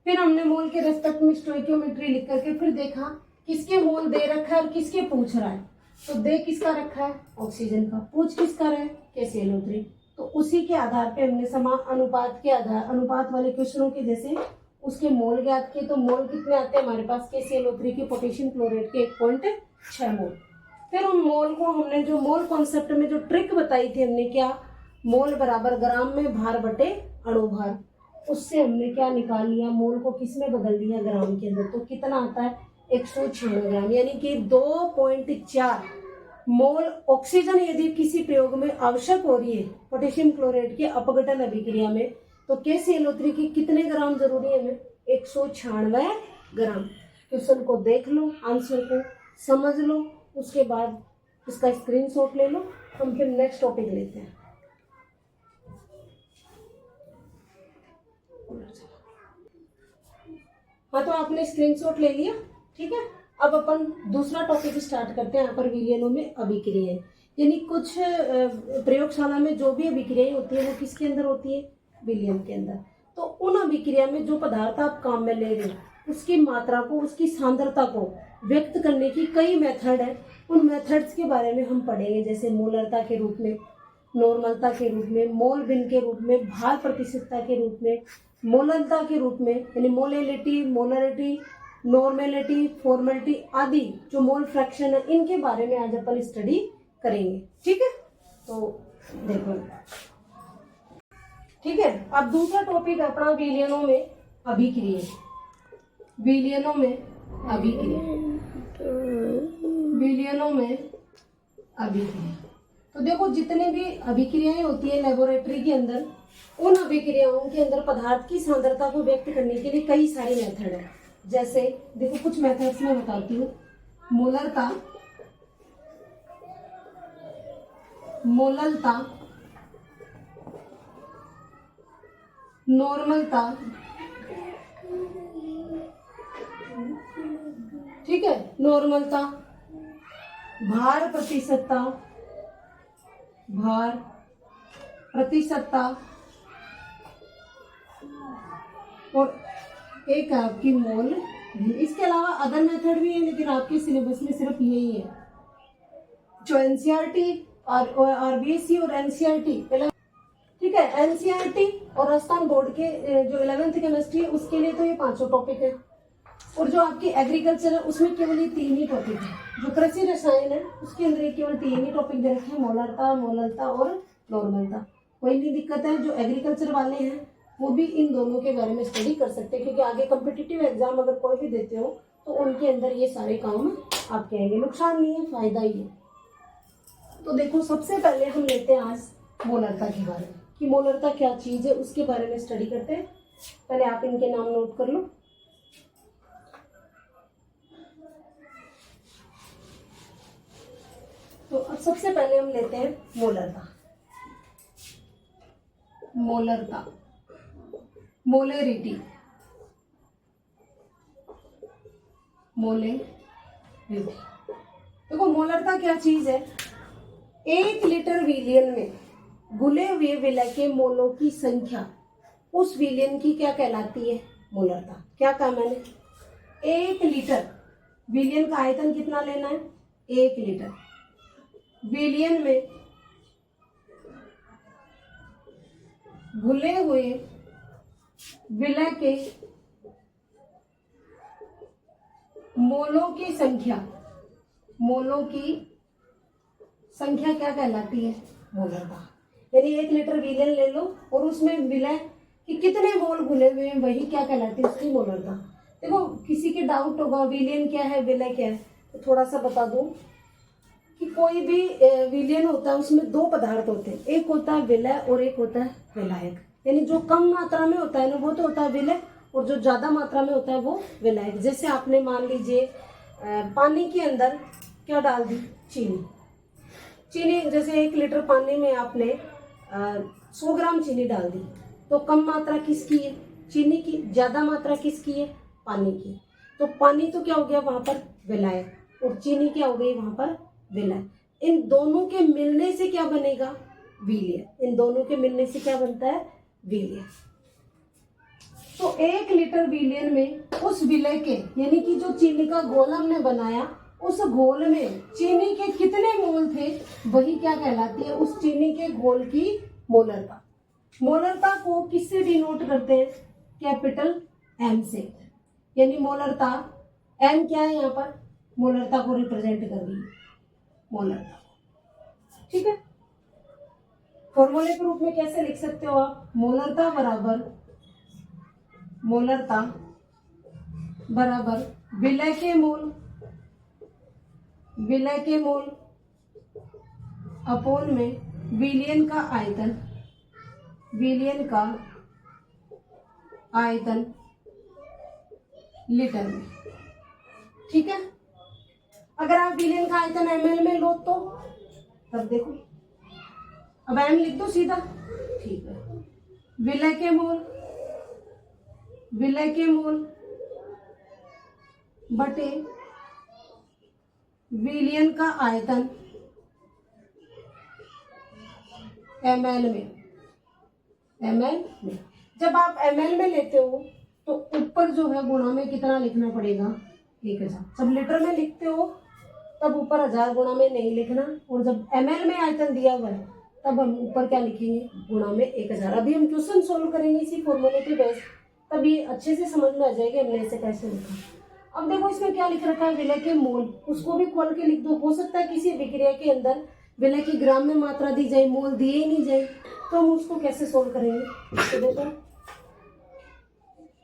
फिर हमने मोल के रेस्पेक्ट में स्टोइकियोमेट्री लिख करके फिर देखा किसके मोल दे रखा है और किसके पूछ रहा है। तो दे किसका रखा है, ऑक्सीजन का, पूछ किसका रहा है, KClO3। तो उसी के आधार पे हमने समान अनुपात वाले क्वेश्चनों के जैसे उसके मोल ज्ञात किए। तो मोल कितने आते हैं हमारे पास, KClO3 के पोटेशियम क्लोराइड के 1.6 मोल। फिर उन मोल को हमने जो मोल कॉन्सेप्ट में जो ट्रिक बताई थी हमने, क्या, मोल बराबर ग्राम में भार बटे अणु भार, उससे हमने क्या निकाल लिया, मोल को किस में बदल दिया, ग्राम के अंदर। तो कितना आता है, 196 ग्राम, यानी कि 2.4 मोल ऑक्सीजन यदि किसी प्रयोग में आवश्यक हो रही है पोटेशियम क्लोराइड के अपघटन अभिक्रिया में, तो KClO3 की कितने ग्राम जरूरी है हमें, 196 ग्राम। क्वेश्चन को देख लो, आंसर को समझ लो, उसके बाद इसका स्क्रीनशॉट ले लो। हम फिर नेक्स्ट टॉपिक लेते हैं। हाँ, तो आपने स्क्रीनशॉट ले लिया, ठीक है। अब अपन दूसरा टॉपिक स्टार्ट करते हैं। यहाँ पर विलयनों में अभिक्रियाएं, यानी कुछ प्रयोगशाला में जो भी अभिक्रियाएं होती है वो किसके अंदर होती है, विलयन के अंदर। तो उन अभिक्रिया में जो पदार्थ आप काम में ले रहे हो उसकी मात्रा को, उसकी सांद्रता को व्यक्त करने की कई मेथड है। उन मेथड्स के बारे में हम पढ़ेंगे, जैसे मोलरता के रूप में, नॉर्मलता के रूप में, मोल भिन्न के रूप में, भार प्रतिशतता के रूप में, मोललता के रूप में यानी मोलेलिटी, मोलरिटी, नॉर्मेलिटी, फॉर्मेलिटी आदि जो मोल फ्रैक्शन है इनके बारे में आज अपन स्टडी करेंगे। ठीक है, तो देखो ठीक है। अब दूसरा टॉपिक अपना विलयनों में अभिक्रिया। विलयनों में अभिक्रिया, विलयनों में अभिक्रिया। तो देखो जितने भी अभिक्रियाएं होती है लेबोरेटरी के अंदर, उन अभिक्रियाओं के अंदर पदार्थ की सांद्रता को व्यक्त करने के लिए कई सारे मेथड है। जैसे देखो कुछ मेथड्स में बताती हूँ। मोलरता, मोललता, नॉर्मलता, ठीक है, नॉर्मलता, भार प्रतिशतता, भार प्रतिशतता, और एक आपकी मोल। इसके अलावा अदर मेथड भी है, लेकिन आपके सिलेबस में सिर्फ यही है जो एनसीईआरटी और आरबीएससी और एनसीईआरटी, ठीक है, एनसीईआरटी और राजस्थान बोर्ड के जो 11th केमिस्ट्री है उसके लिए तो ये 5 टॉपिक है, और जो आपकी एग्रीकल्चर है उसमें केवल ये 3 ही टॉपिक है। जो कृषि रसायन है उसके अंदर केवल 3 ही टॉपिक दे रखे हैं, मोलरता, मोललता और नॉर्मलता। कोई नहीं दिक्कत है, जो एग्रीकल्चर वाले हैं वो भी इन दोनों के बारे में स्टडी कर सकते हैं, क्योंकि आगे कॉम्पिटिटिव एग्जाम अगर कोई भी देते हो तो उनके अंदर ये सारे काम आपके आएंगे। नुकसान नहीं है, फायदा ही है। तो देखो सबसे पहले हम लेते हैं आज मोलरता के बारे में, कि मोलरता क्या चीज है उसके बारे में स्टडी करते हैं। पहले आप इनके नाम नोट कर लो। तो अब सबसे पहले हम लेते हैं मोलरता। मोलरता, मोलेरिटी, मोलेरिटी। देखो मोलरता क्या चीज है। 1 लीटर विलयन में घुले हुए विलय के मोलों की संख्या उस विलयन की क्या कहलाती है, मोलरता। क्या कहा मैंने, 1 लीटर विलयन का आयतन कितना लेना है, 1 लीटर विलयन में घुले हुए विलय के मोलों की संख्या, मोलों की संख्या क्या कहलाती है, मोलरता। यानी 1 लीटर विलयन ले लो और उसमें विलय कि कितने मोल घुले हुए हैं वही क्या कहलाती है, उसकी मोलरता। देखो किसी के डाउट होगा विलयन क्या है, विलय क्या है, तो थोड़ा सा बता दूं कि कोई भी विलयन होता है उसमें 2 पदार्थ होते हैं, एक होता है विलय और एक होता है विलायक। यानी जो कम मात्रा में होता है ना वो तो होता है विलय, और जो ज्यादा मात्रा में होता है वो विलायक। जैसे आपने मान लीजिए पानी के अंदर क्या डाल दी, चीनी। चीनी जैसे 1 लीटर पानी में आपने 100 ग्राम चीनी डाल दी, तो कम मात्रा किसकी है, चीनी की, ज्यादा मात्रा किसकी है, पानी की। तो पानी तो क्या हो गया वहां पर विलायक, और चीनी क्या हो गई वहां पर विलय। इन दोनों के मिलने से क्या बनेगा, विलय। इन दोनों के मिलने से क्या बनता है, विलय। तो 1 लीटर विलयन में उस विलय के यानी कि जो चीनी का घोल हमने बनाया, उस घोल में चीनी के कितने मोल थे वही क्या कहलाती है, उस चीनी के घोल की मोलरता। मोलरता को किससे डिनोट करते हैं, कैपिटल एम से। यानी मोलरता एम क्या है, यहाँ पर मोलरता को रिप्रेजेंट कर रही है, मोलरता। ठीक है, फॉर्मूले के रूप में कैसे लिख सकते हो आप, मोलरता बराबर, मोलरता बराबर विलय के मोल, विलय के मोल अपोन में विलयन का आयतन, विलयन का आयतन लीटर में। ठीक है, अगर आप विलयन का आयतन ml में लो तो तब देखो, अब m लिख दो सीधा। ठीक है, विलय के मोल, विलय के मोल बटे विलयन का आयतन ml में, ml में। जब आप ml में लेते हो तो ऊपर जो है गुणा में कितना लिखना पड़ेगा, 1000। जब लीटर में लिखते हो तब ऊपर 1000 गुणा में नहीं लिखना, और जब ml में आयतन दिया हुआ है तब हम ऊपर क्या लिखेंगे, गुणा में 1000। अभी हम क्वेश्चन सोल्व करेंगे इसी फॉर्मूले पे बेस, तब ये अच्छे से समझ में आ जाएगा हमने ऐसे कैसे लिखा। अब देखो इसमें क्या लिख रखा है, विलय के मोल, उसको भी खोल के लिख दो। हो सकता है किसी विक्रिया के अंदर विलय की ग्राम में मात्रा दी जाए, मोल दिए ही नहीं जाए, तो हम उसको कैसे सोल्व करेंगे। तो देखो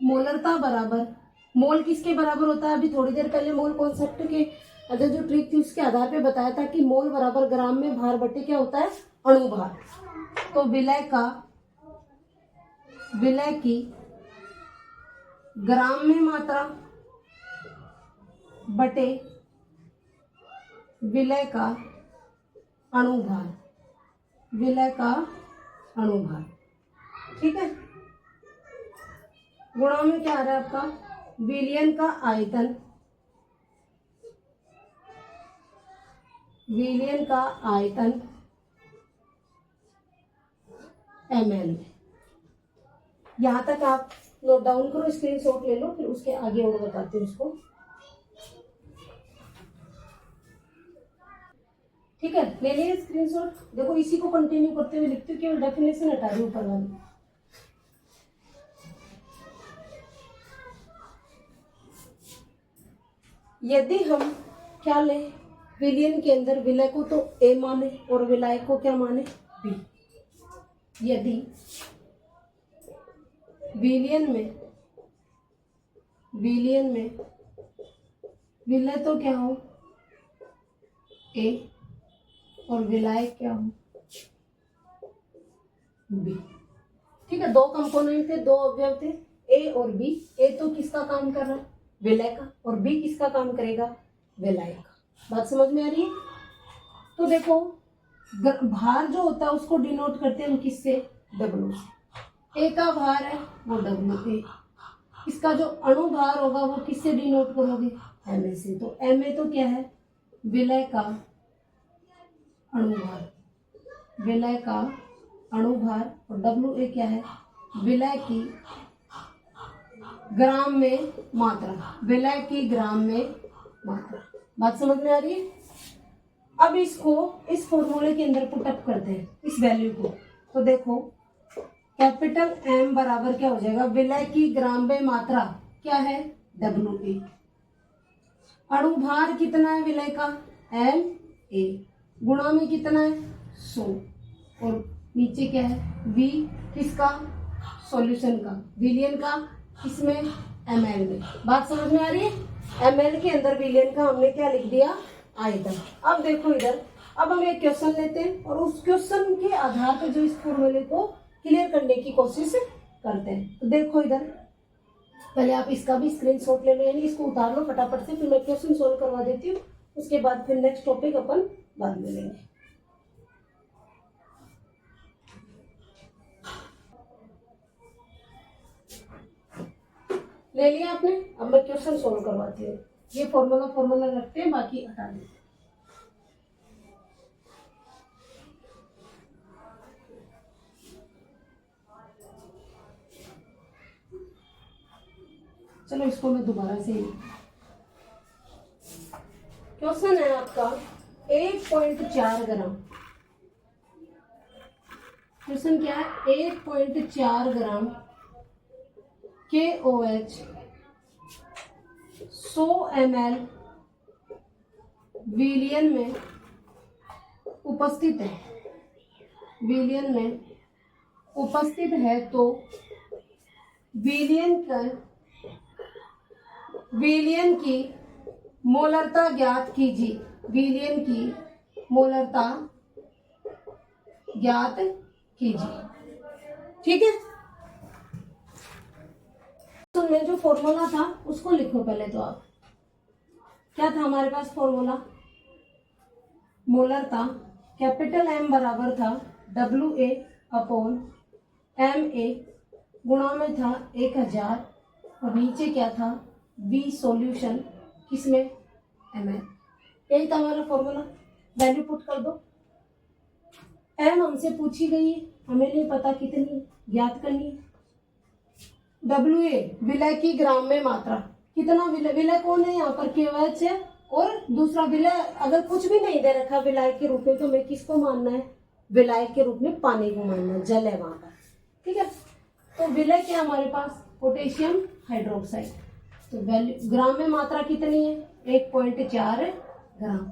मोलरता बराबर, मोल किसके बराबर होता है, अभी थोड़ी देर पहले मोल कॉन्सेप्ट के अगर जो ट्रिक थी उसके आधार पे बताया था कि मोल बराबर ग्राम में भार बटे क्या होता है, अणु भार। तो विलय की ग्राम में मात्रा बटे विलय का अणुभार, विलय का अणुभार, ठीक है। गुणा में क्या आ रहा है आपका, विलयन का आयतन, विलयन का आयतन ml में। यहां तक आप नोट डाउन करो, स्क्रीनशॉट ले लो, फिर उसके आगे और बताते हैं उसको, ठीक है। ले लिया स्क्रीनशॉट, देखो इसी को कंटिन्यू करते हुए लिखते हो, केवल डेफिनेशन हटा रही ऊपर वाली। यदि हम क्या लें, विलयन के अंदर विलय को तो ए माने और विलय को क्या माने, बी। यदि विलयन में विलय तो क्या हो, ए, और विलय क्या हो, बी, ठीक है। दो कंपोनेंट थे, दो अवयव थे, ए और बी। ए तो किसका काम कर रहा है, विलय का, और बी किसका काम करेगा, विलय का। बात समझ में आ रही है। तो देखो भार जो होता है उसको डिनोट करते हैं हम किससे, डब्ल्यू से। ए का भार है वो डब्ल्यू ए, इसका जो अणु भार होगा वो किससे डिनोट करोगे, एम ए से। तो एम ए तो क्या है, विलय का अणु भार, विलय का अणु भार, और डब्ल्यू ए क्या है, विलय की ग्राम में मात्रा, विलय की ग्राम में मात्रा। बात समझ में आ रही है। अब इसको इस फॉर्मूले के अंदर पुटअप करते हैं, इस वैल्यू को। तो देखो कैपिटल एम बराबर क्या हो जाएगा, विलय की ग्राम में मात्रा क्या है, डब्ल्यू ए। अणुभार कितना है विलय का, एम ए, गुणा में कितना है 100, और नीचे क्या है, वी किसका, सॉल्यूशन का, विलयन का, इसमें एमएल में। बात समझ में आ रही है। एमएल के अंदर विलयन का हमने क्या लिख दिया, आयतन। अब देखो इधर, अब हम एक क्वेश्चन लेते हैं और उस क्वेश्चन के आधार पर जो इस फॉर्मूले को क्लियर करने की कोशिश करते हैं। तो देखो इधर, पहले आप इसका भी स्क्रीनशॉट ले लो, यानी इसको उतार लो फटाफट से, फिर मैं क्वेश्चन सोल्व करवा देती हूँ। उसके बाद फिर नेक्स्ट टॉपिक अपन बाद में लेंगे। ले लिया आपने, अब मैं क्वेश्चन सोल्व करवाती हूँ। ये फॉर्मूला रखते हैं, बाकी हटा देते हैं। चलो इसको मैं दोबारा से, क्वेश्चन है आपका 1.4 ग्राम। क्वेश्चन क्या है, 1.4 ग्राम KOH 100 ml विलयन में उपस्थित है, विलयन में उपस्थित है, तो विलयन की मोलरता ज्ञात कीजिए, विलयन की मोलरता ज्ञात कीजिए, ठीक है। तो में जो फॉर्मूला था उसको लिखो पहले। तो आप क्या था हमारे पास फॉर्मूला, मोलरता कैपिटल एम बराबर था WA अपॉन MA, गुणा में था 1000, और नीचे क्या था V सॉल्यूशन, किसमें, ML। यही था हमारा फॉर्मूला। वैल्यू पुट कर दो। M हमसे पूछी गई है, हमें नहीं पता कितनी, ज्ञात करनी है। WA विलय की ग्राम में मात्रा, कितना विलय कौन है यहाँ पर, KOH है, और दूसरा विलय अगर कुछ भी नहीं दे रखा विलय के रूप में, तो हमें किसको मानना है, विलय के रूप में पानी को मानना, जल है वहां पर, ठीक है। तो विलय क्या हमारे पास, पोटेशियम हाइड्रोक्साइड। तो वैल्यू ग्राम में मात्रा कितनी है, 1.4 ग्राम।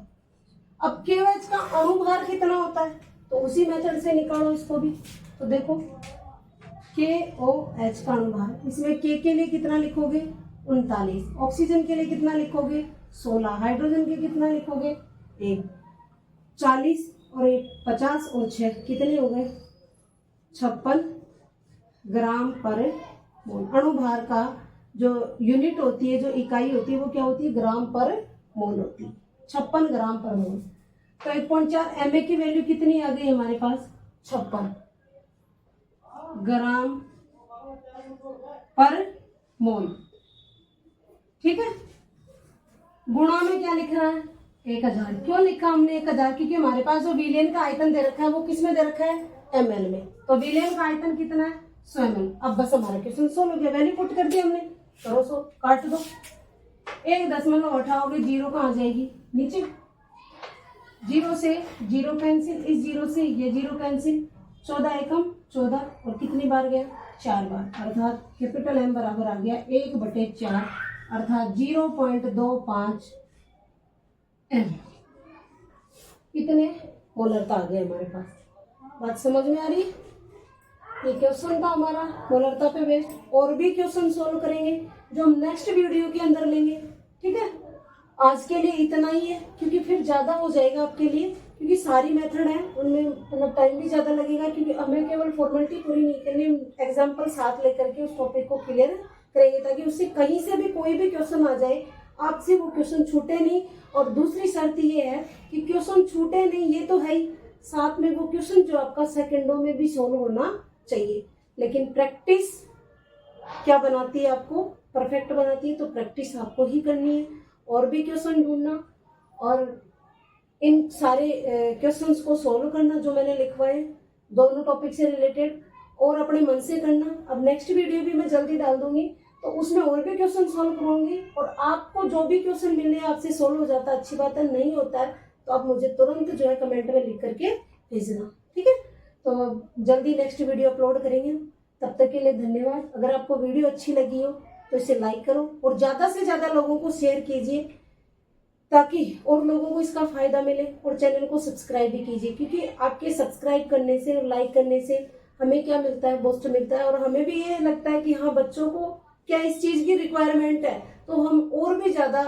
अब KOH का अणुभार कितना होता है, तो उसी मेथड से निकालो इसको भी। तो देखो KOH का अणुभार, इसमें K के लिए कितना लिखोगे, 39। ऑक्सीजन के लिए कितना लिखोगे, 16। हाइड्रोजन के कितना लिखोगे, 1। 40 और 1 50 और 6 कितने हो गए, 56 ग्राम पर मोल। अणुभार का जो यूनिट होती है, जो इकाई होती है, वो क्या होती है, ग्राम पर मोल होती है, 56 ग्राम पर मोल। तो 1.4 MA की वैल्यू कितनी आ गई हमारे पास, 56 ग्राम पर मोल, ठीक है। गुणा में क्या लिखना है, 1000। क्यों लिखा हमने 1000, क्योंकि हमारे पास जो विलयन का आयतन दे रखा है वो किस में दे रखा है, ml में। तो विलयन का आयतन कितना है, 100 ml। अब बस हमारा क्वेश्चन सोल्व हो गया, वैल्यू पुट कर दी हमने, करो सो, काट दो। 1 दशमलव हटाओगे, 0 कहाँ जाएगी, नीचे। 0 से 0 कैंसिल, इस 0 से ये 0 कैंसिल, 14 एकम 14, और कितनी बार गया, 4 बार, अर्थात कैपिटल M बराबर आ गया 1/4, अर्थात 0.25 M। कितने मोलरता आ गए हमारे पास, बात समझ में आ रही। ये क्वेश्चन था हमारा मोलरता पे बेस्ड। और भी क्वेश्चन सोल्व करेंगे जो हम नेक्स्ट वीडियो के अंदर लेंगे, ठीक है। आज के लिए इतना ही है, क्योंकि फिर ज्यादा हो जाएगा आपके लिए, क्योंकि सारी मेथड है, उनमें मतलब टाइम भी ज्यादा लगेगा, क्योंकि हमें केवल फॉर्मेलिटी पूरी नहीं करनी, एग्जाम्पल साथ लेकर के उस टॉपिक को क्लियर करेंगे, ताकि उससे कहीं से भी कोई भी क्वेश्चन आ जाए, आपसे वो क्वेश्चन छूटे नहीं। और दूसरी शर्त ये है कि क्वेश्चन छूटे नहीं, ये तो है ही, साथ में वो क्वेश्चन जो आपका सेकंडों में भी सोल्व होना चाहिए। लेकिन प्रैक्टिस क्या बनाती है, आपको परफेक्ट बनाती है, तो प्रैक्टिस आपको ही करनी है, और भी क्वेश्चन ढूंढना और इन सारे क्वेश्चंस को सोल्व करना जो मैंने लिखवाए दोनों टॉपिक से रिलेटेड, और अपने मन से करना। अब नेक्स्ट वीडियो भी मैं जल्दी डाल दूंगी, तो उसमें और भी क्वेश्चन सॉल्व करूंगी, और आपको जो भी क्वेश्चन मिलने आपसे सोल्व हो जाता है, अच्छी बात है, नहीं होता है तो आप मुझे तुरंत जो है कमेंट में लिख करके भेजना, ठीक है। तो जल्दी नेक्स्ट वीडियो अपलोड करेंगे, तब तक के लिए धन्यवाद। अगर आपको वीडियो अच्छी लगी हो तो इसे लाइक करो, और ज्यादा से ज्यादा लोगों को शेयर कीजिए, ताकि और लोगों को इसका फायदा मिले, और चैनल को सब्सक्राइब भी कीजिए, क्योंकि आपके सब्सक्राइब करने से और लाइक करने से हमें क्या मिलता है, बूस्ट मिलता है, और हमें भी ये लगता है कि हाँ, बच्चों को क्या इस चीज की रिक्वायरमेंट है, तो हम और भी ज्यादा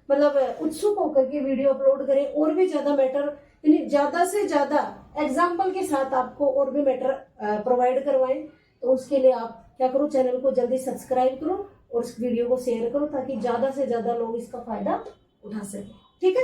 मतलब उत्सुक होकर के वीडियो अपलोड करें, और भी ज्यादा मैटर, यानी ज्यादा से ज्यादा एग्जाम्पल के साथ आपको और भी मैटर प्रोवाइड करवाएं। तो उसके लिए आप क्या करो, चैनल को जल्दी सब्सक्राइब करो और इस वीडियो को शेयर करो, ताकि ज्यादा से ज्यादा लोग इसका फायदा उठा सके, ठीक है।